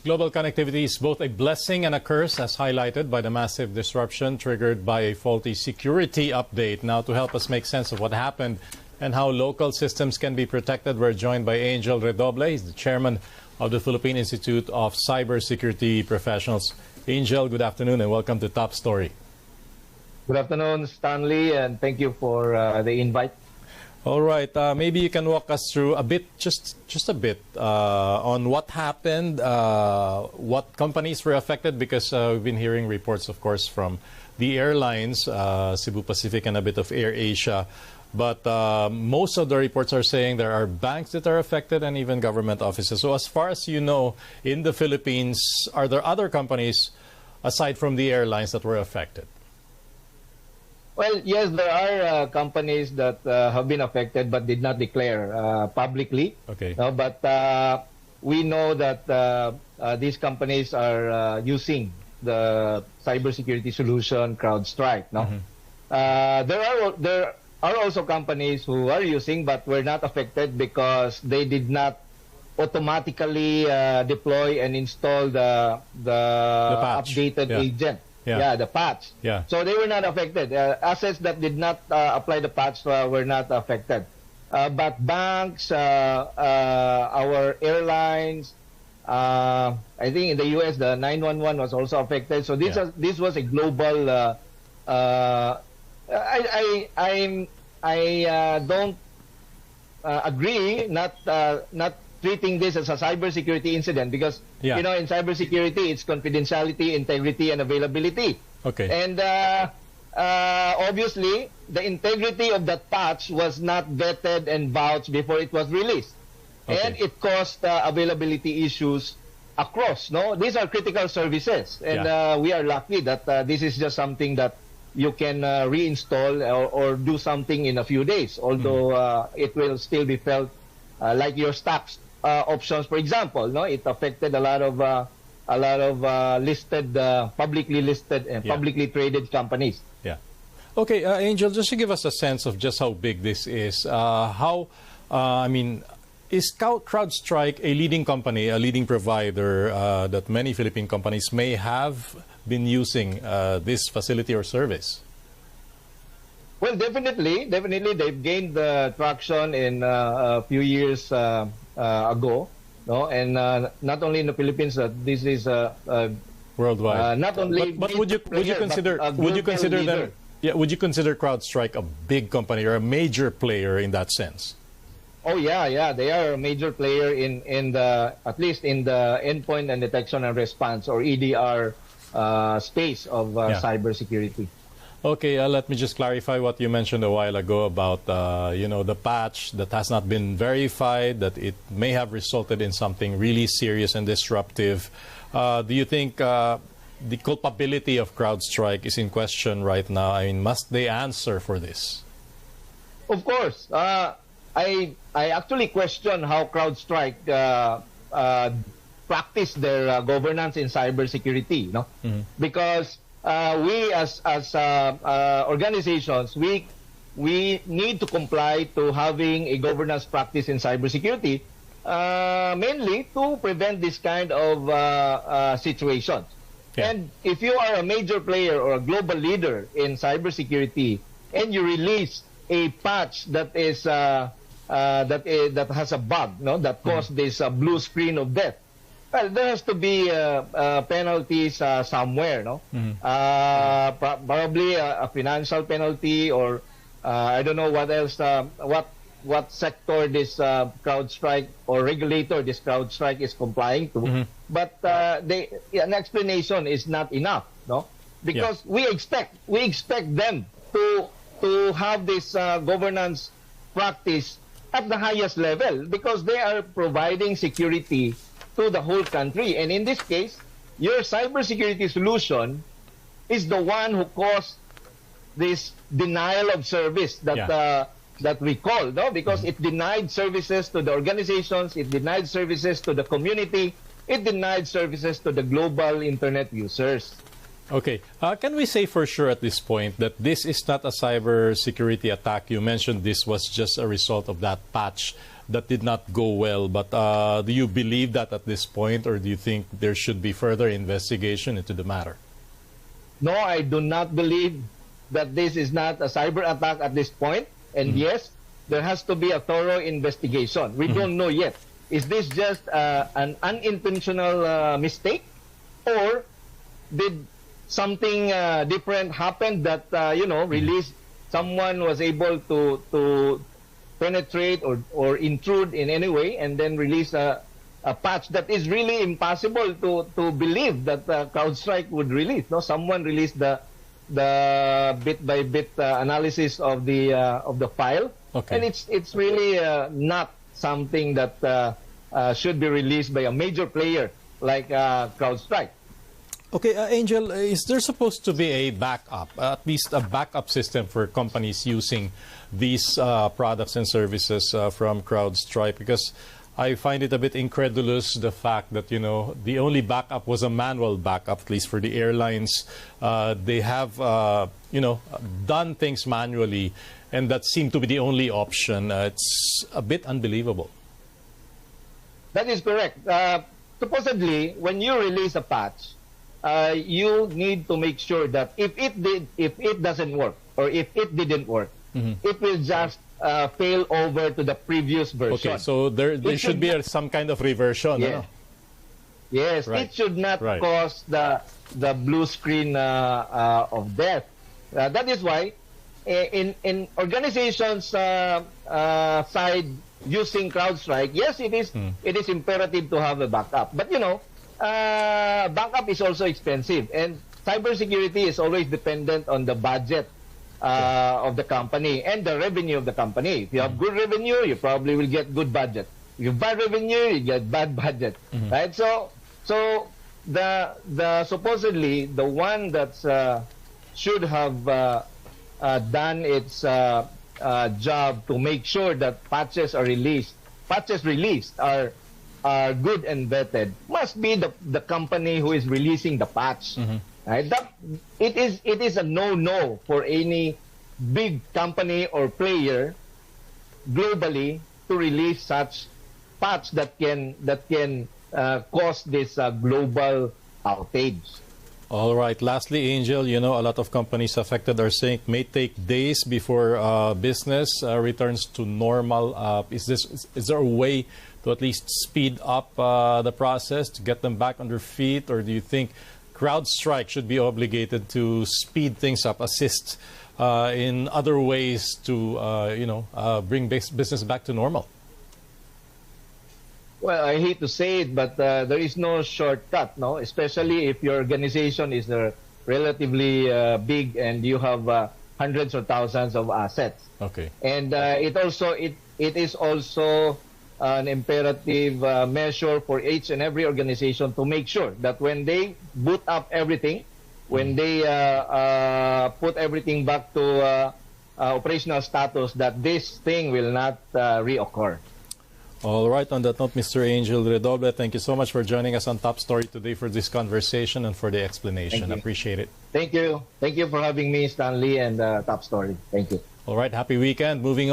Global connectivity is both a blessing and a curse, as highlighted by the massive disruption triggered by a faulty security update. Now, to help us make sense of what happened and how local systems can be protected, we're joined by Angel Redoble. He's the chairman of the Philippine Institute of Cybersecurity Professionals. Angel, good afternoon and welcome to Top Story. Good afternoon, Stanley, and thank you for the invite. All right, maybe you can walk us through a bit, just a bit, on what happened, what companies were affected, because we've been hearing reports, of course, from the airlines, Cebu Pacific and a bit of Air Asia. But most of the reports are saying there are banks that are affected and even government offices. So as far as you know, in the Philippines, are there other companies, aside from the airlines, that were affected? Well, yes, there are companies that have been affected but did not declare publicly. Okay. But we know that these companies are using the cybersecurity solution CrowdStrike. No, there are also companies who are using but were not affected because they did not automatically deploy and install the updated agent. Yeah, the patch. Yeah. So they were not affected. Assets that did not apply the patch were not affected. But banks, our airlines, I think in the U.S. the 911 was also affected. So this was a global. I don't agree not treating this as a cybersecurity incident because, you know, in cybersecurity, it's confidentiality, integrity, and availability. Okay. And obviously, the integrity of that patch was not vetted and vouched before it was released. Okay. And it caused availability issues across. No, these are critical services. And we are lucky that this is just something that you can reinstall or do something in a few days, although it will still be felt like your stocks options, for example, no, it affected a lot of listed, publicly listed, and publicly traded companies. Yeah. Okay, Angel, just to give us a sense of just how big this is, I mean, is CrowdStrike a leading company, a leading provider that many Philippine companies may have been using this facility or service? Well, definitely they've gained traction in a few years ago, no, and not only in the Philippines. This is worldwide. Not only. But would you consider them? Yeah, would you consider CrowdStrike a big company or a major player in that sense? Oh yeah, they are a major player in the, at least in the endpoint and detection and response, or EDR space of cybersecurity. Okay, let me just clarify what you mentioned a while ago about you know, the patch that has not been verified, that it may have resulted in something really serious and disruptive. Do you think the culpability of CrowdStrike is in question right now? I mean, must they answer for this? Of course. I actually question how CrowdStrike practice their governance in cybersecurity, no? Because we as organizations, we need to comply to having a governance practice in cybersecurity, mainly to prevent this kind of situations. Yeah. And if you are a major player or a global leader in cybersecurity, and you release a patch that is that has a bug, no, that caused this blue screen of death, well, there has to be penalties somewhere, no? Probably a financial penalty, or I don't know what else. What sector this CrowdStrike or regulator this CrowdStrike is complying to? But an explanation is not enough, no? Because we expect them to have this governance practice at the highest level, because they are providing security to the whole country. And in this case, your cybersecurity solution is the one who caused this denial of service that that we call, no? Because it denied services to the organizations, it denied services to the community, it denied services to the global internet users. Okay. Can we say for sure at this point that this is not a cybersecurity attack? You mentioned this was just a result of that patch that did not go well. But do you believe that at this point, or do you think there should be further investigation into the matter? No, I do not believe that this is not a cyber attack at this point. And yes, there has to be a thorough investigation. We don't know yet. Is this just an unintentional mistake, or did something different happen that released? Someone was able to penetrate or intrude in any way, and then release a patch that is really impossible to believe that CrowdStrike would release. No, someone released the bit by bit analysis of the file, and it's really not something that should be released by a major player like CrowdStrike. Okay, Angel, is there supposed to be a backup, at least a backup system for companies using these products and services from CrowdStrike? Because I find it a bit incredulous, the fact that, the only backup was a manual backup, at least for the airlines. They have, done things manually, and that seemed to be the only option. It's a bit unbelievable. That is correct. Supposedly, when you release a patch, you need to make sure that if it doesn't work, or if it didn't work, it will just fail over to the previous version. Okay, so there should be some kind of reversion. Yes, yes, right. It should not cause the blue screen of death. That is why in organizations side using CrowdStrike, yes, it is imperative to have a backup. But backup is also expensive, and cybersecurity is always dependent on the budget of the company and the revenue of the company. If you have good revenue, you probably will get good budget. If you have bad revenue, you get bad budget, right? So the supposedly the one that should have done its job to make sure that patches released are good and vetted must be the company who is releasing the patch. Right? It is a no-no for any big company or player globally to release such patch that can cause this global outage. All right. Lastly, Angel, a lot of companies affected are saying it may take days before business returns to normal. Is there a way to at least speed up the process to get them back on their feet, or do you think CrowdStrike should be obligated to speed things up, assist in other ways to bring business back to normal? Well, I hate to say it, but there is no shortcut, no? Especially if your organization is relatively big and you have hundreds or thousands of assets. Okay. And it is also an imperative measure for each and every organization to make sure that when they boot up everything, when they put everything back to operational status, that this thing will not reoccur. All right. On that note, Mr. Angel Redoble, thank you so much for joining us on Top Story today for this conversation and for the explanation. Appreciate it. Thank you. Thank you for having me, Stanley, and Top Story. Thank you. All right. Happy weekend. Moving on.